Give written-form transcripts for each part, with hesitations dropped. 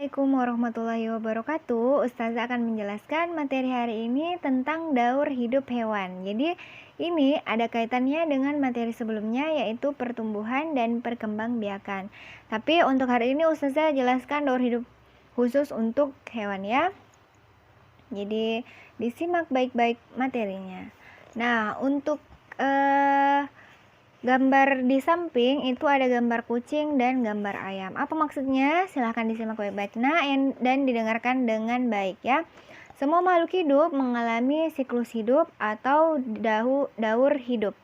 Assalamualaikum warahmatullahi wabarakatuh. Ustazah akan menjelaskan materi hari ini tentang daur hidup hewan. Jadi, ini ada kaitannya dengan materi sebelumnya yaitu pertumbuhan dan perkembangbiakan. Tapi untuk hari ini Ustazah jelaskan daur hidup khusus untuk hewan ya. Jadi, disimak baik-baik materinya. Nah, untuk gambar di samping itu ada gambar kucing dan gambar ayam. Apa maksudnya? Silahkan disimak baik-baik. Nah, dan didengarkan dengan baik ya. Semua makhluk hidup mengalami siklus hidup atau daur hidup.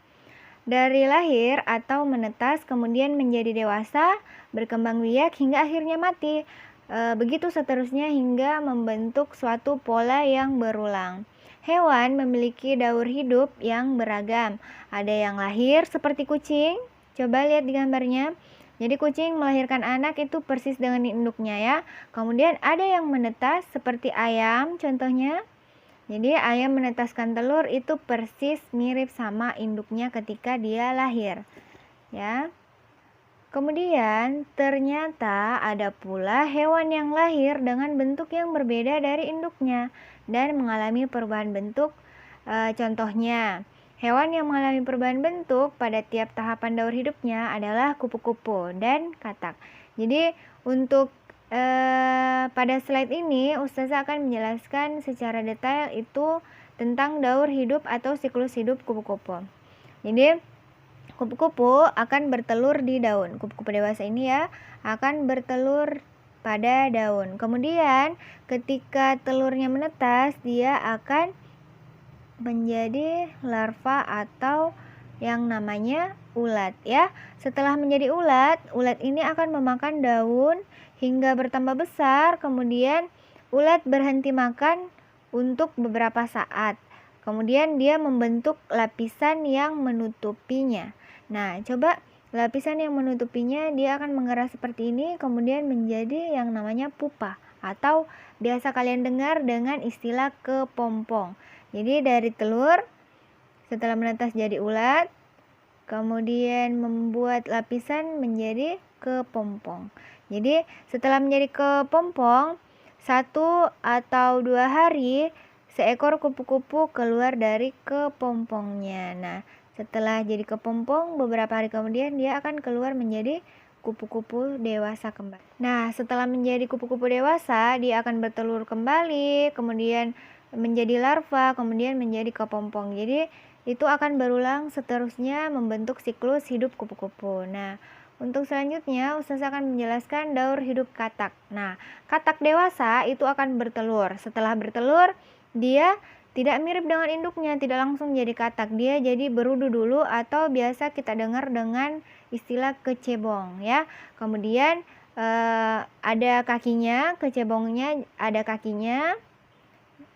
Dari lahir atau menetas, kemudian menjadi dewasa, berkembang biak hingga akhirnya mati. Begitu seterusnya hingga membentuk suatu pola yang berulang. Hewan memiliki daur hidup yang beragam. Ada yang lahir seperti kucing. Coba lihat di gambarnya. Jadi kucing melahirkan anak itu persis dengan induknya ya. Kemudian ada yang menetas seperti ayam contohnya. Jadi ayam menetaskan telur itu persis mirip sama induknya ketika dia lahir. Ya. Kemudian ternyata ada pula hewan yang lahir dengan bentuk yang berbeda dari induknya dan mengalami perubahan bentuk. Contohnya, hewan yang mengalami perubahan bentuk pada tiap tahapan daur hidupnya adalah kupu-kupu dan katak. Jadi untuk pada slide ini Ustazah akan menjelaskan secara detail itu tentang daur hidup atau siklus hidup kupu-kupu. Jadi kupu-kupu akan bertelur di daun. Kupu-kupu dewasa ini ya akan bertelur pada daun. Kemudian ketika telurnya menetas, dia akan menjadi larva atau yang namanya ulat ya. Setelah menjadi ulat, ulat ini akan memakan daun hingga bertambah besar. Kemudian ulat berhenti makan untuk beberapa saat. Kemudian dia membentuk lapisan yang menutupinya. Nah, coba lapisan yang menutupinya dia akan mengeras seperti ini, kemudian menjadi yang namanya pupa atau biasa kalian dengar dengan istilah kepompong. Jadi dari telur setelah menetas jadi ulat, kemudian membuat lapisan menjadi kepompong. Jadi setelah menjadi kepompong, 1 atau 2 hari seekor kupu-kupu keluar dari kepompongnya. Nah, setelah jadi kepompong, beberapa hari kemudian dia akan keluar menjadi kupu-kupu dewasa kembali. Nah, setelah menjadi kupu-kupu dewasa, dia akan bertelur kembali, kemudian menjadi larva, kemudian menjadi kepompong. Jadi, itu akan berulang seterusnya membentuk siklus hidup kupu-kupu. Nah, untuk selanjutnya, Ustazah akan menjelaskan daur hidup katak. Nah, katak dewasa itu akan bertelur. Setelah bertelur, dia tidak mirip dengan induknya, tidak langsung jadi katak. Dia jadi berudu dulu atau biasa kita dengar dengan istilah kecebong ya. Kemudian ada kakinya, kecebongnya ada kakinya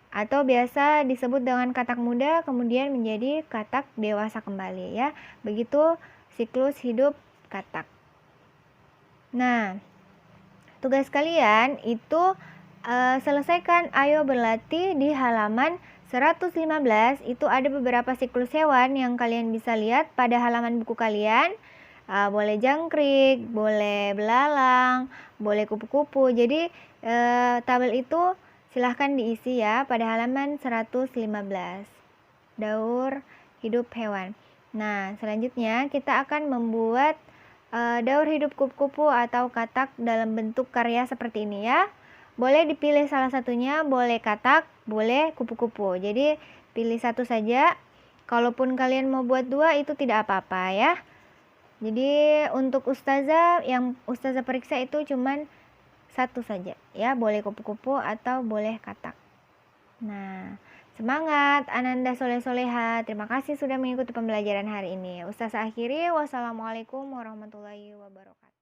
atau biasa disebut dengan katak muda kemudian menjadi katak dewasa kembali ya. Begitu siklus hidup katak. Nah, tugas kalian itu selesaikan Ayo Berlatih di halaman 115. Itu ada beberapa siklus hewan yang kalian bisa lihat pada halaman buku kalian. Boleh jangkrik, boleh belalang, boleh kupu-kupu. Jadi tabel itu silahkan diisi ya pada halaman 115. Daur hidup hewan. Nah, selanjutnya kita akan membuat daur hidup kupu-kupu atau katak dalam bentuk karya seperti ini ya. Boleh dipilih salah satunya, boleh katak, boleh kupu-kupu. Jadi pilih satu saja. Kalaupun kalian mau buat 2 itu tidak apa-apa ya. Jadi untuk ustazah yang ustazah periksa itu cuman 1 saja ya, boleh kupu-kupu atau boleh katak. Nah, semangat Ananda Soleh-Soleha. Terima kasih sudah mengikuti pembelajaran hari ini. Ustazah akhiri, wassalamualaikum warahmatullahi wabarakatuh.